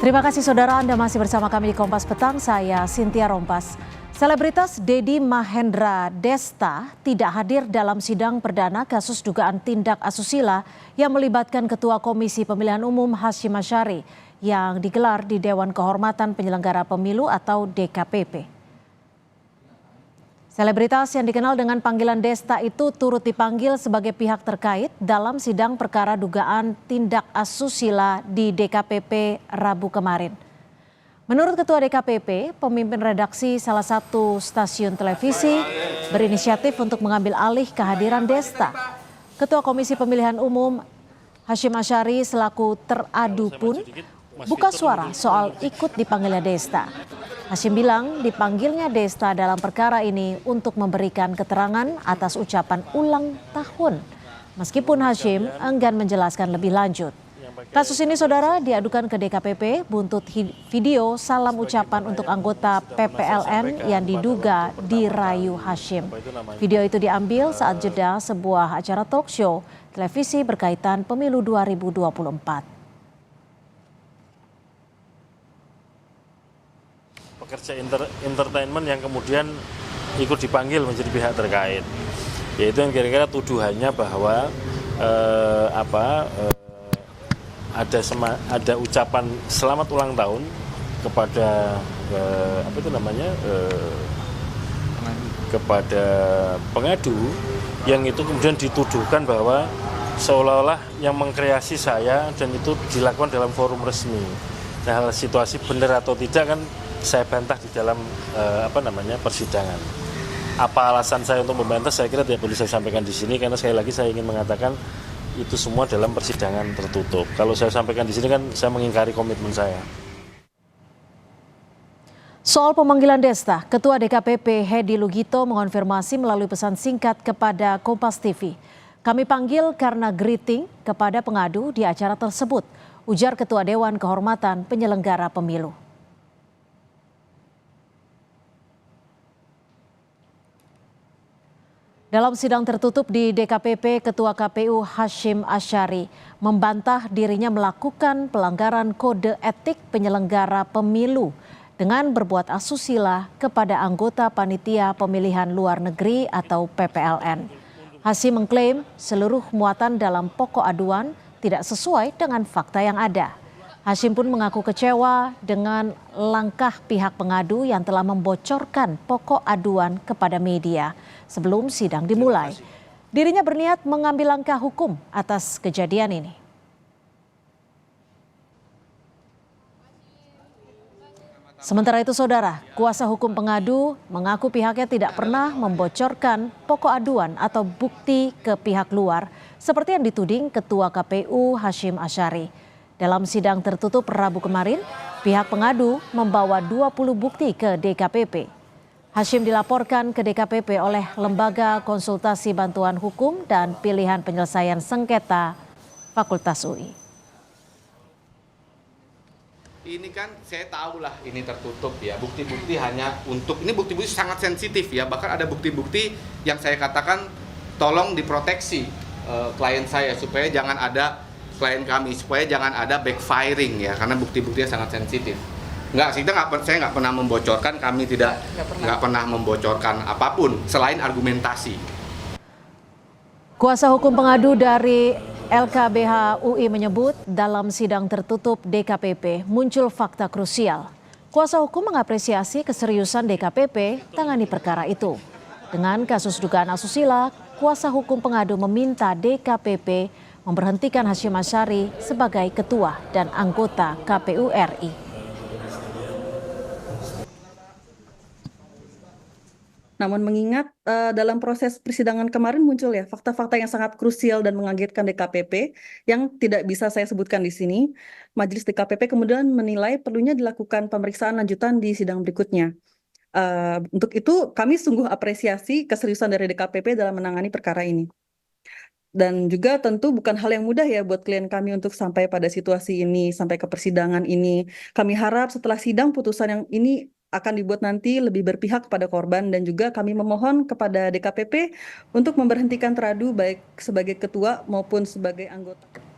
Terima kasih saudara, Anda masih bersama kami di Kompas Petang, saya Cynthia Rompas. Selebritas Dedi Mahendra Desta tidak hadir dalam sidang perdana kasus dugaan tindak asusila yang melibatkan Ketua Komisi Pemilihan Umum Hasyim Asyari yang digelar di Dewan Kehormatan Penyelenggara Pemilu atau DKPP. Selebritas yang dikenal dengan panggilan Desta itu turut dipanggil sebagai pihak terkait dalam sidang perkara dugaan tindak asusila di DKPP Rabu kemarin. Menurut Ketua DKPP, pemimpin redaksi salah satu stasiun televisi berinisiatif untuk mengambil alih kehadiran Desta. Ketua Komisi Pemilihan Umum Hasyim Asyari selaku teradu pun buka suara soal ikut dipanggilnya Desta. Hasyim bilang dipanggilnya Desta dalam perkara ini untuk memberikan keterangan atas ucapan ulang tahun. Meskipun Hasyim enggan menjelaskan lebih lanjut. Kasus ini saudara diadukan ke DKPP buntut video salam ucapan untuk anggota PPLN yang diduga dirayu Hasyim. Video itu diambil saat jeda sebuah acara talk show televisi berkaitan pemilu 2024. Pekerja entertainment yang kemudian ikut dipanggil menjadi pihak terkait, yaitu yang kira-kira tuduhannya bahwa ada ucapan selamat ulang tahun kepada kepada pengadu yang itu kemudian dituduhkan bahwa seolah-olah yang mengkreasi saya dan itu dilakukan dalam forum resmi. Nah, hal situasi benar atau tidak kan saya bantah di dalam persidangan. Apa alasan saya untuk membantah saya kira tidak perlu saya sampaikan di sini karena sekali lagi saya ingin mengatakan itu semua dalam persidangan tertutup. Kalau saya sampaikan di sini kan saya mengingkari komitmen saya. Soal pemanggilan Desta, Ketua DKPP Hedi Lugito mengonfirmasi melalui pesan singkat kepada Kompas TV. Kami panggil karena greeting kepada pengadu di acara tersebut, ujar Ketua Dewan Kehormatan Penyelenggara Pemilu. Dalam sidang tertutup di DKPP, Ketua KPU Hasyim Asyari membantah dirinya melakukan pelanggaran kode etik penyelenggara pemilu dengan berbuat asusila kepada anggota Panitia Pemilihan Luar Negeri atau PPLN. Hasyim mengklaim seluruh muatan dalam pokok aduan tidak sesuai dengan fakta yang ada. Hasyim pun mengaku kecewa dengan langkah pihak pengadu yang telah membocorkan pokok aduan kepada media sebelum sidang dimulai. Dirinya berniat mengambil langkah hukum atas kejadian ini. Sementara itu saudara, kuasa hukum pengadu mengaku pihaknya tidak pernah membocorkan pokok aduan atau bukti ke pihak luar seperti yang dituding Ketua KPU Hasyim Asyari. Dalam sidang tertutup Rabu kemarin, pihak pengadu membawa 20 bukti ke DKPP. Hasyim dilaporkan ke DKPP oleh Lembaga Konsultasi Bantuan Hukum dan Pilihan Penyelesaian Sengketa Fakultas UI. Ini kan saya tahu lah ini tertutup ya, bukti-bukti hanya untuk, ini bukti-bukti sangat sensitif ya, bahkan ada bukti-bukti yang saya katakan tolong diproteksi klien saya supaya jangan ada klien kami, supaya jangan ada backfiring ya, karena bukti-buktinya sangat sensitif. Saya nggak pernah membocorkan, kami nggak pernah membocorkan apapun selain argumentasi. Kuasa hukum pengadu dari LKBH UI menyebut dalam sidang tertutup DKPP muncul fakta krusial. Kuasa hukum mengapresiasi keseriusan DKPP tangani perkara itu. Dengan kasus dugaan asusila, kuasa hukum pengadu meminta DKPP memberhentikan Hasyim Asyari sebagai ketua dan anggota KPU RI. Namun mengingat dalam proses persidangan kemarin muncul ya fakta-fakta yang sangat krusial dan mengagetkan DKPP yang tidak bisa saya sebutkan di sini, Majelis DKPP kemudian menilai perlunya dilakukan pemeriksaan lanjutan di sidang berikutnya. Untuk itu kami sungguh apresiasi keseriusan dari DKPP dalam menangani perkara ini. Dan juga tentu bukan hal yang mudah ya buat klien kami untuk sampai pada situasi ini, sampai ke persidangan ini. Kami harap setelah sidang putusan yang ini akan dibuat nanti lebih berpihak kepada korban dan juga kami memohon kepada DKPP untuk memberhentikan teradu baik sebagai ketua maupun sebagai anggota.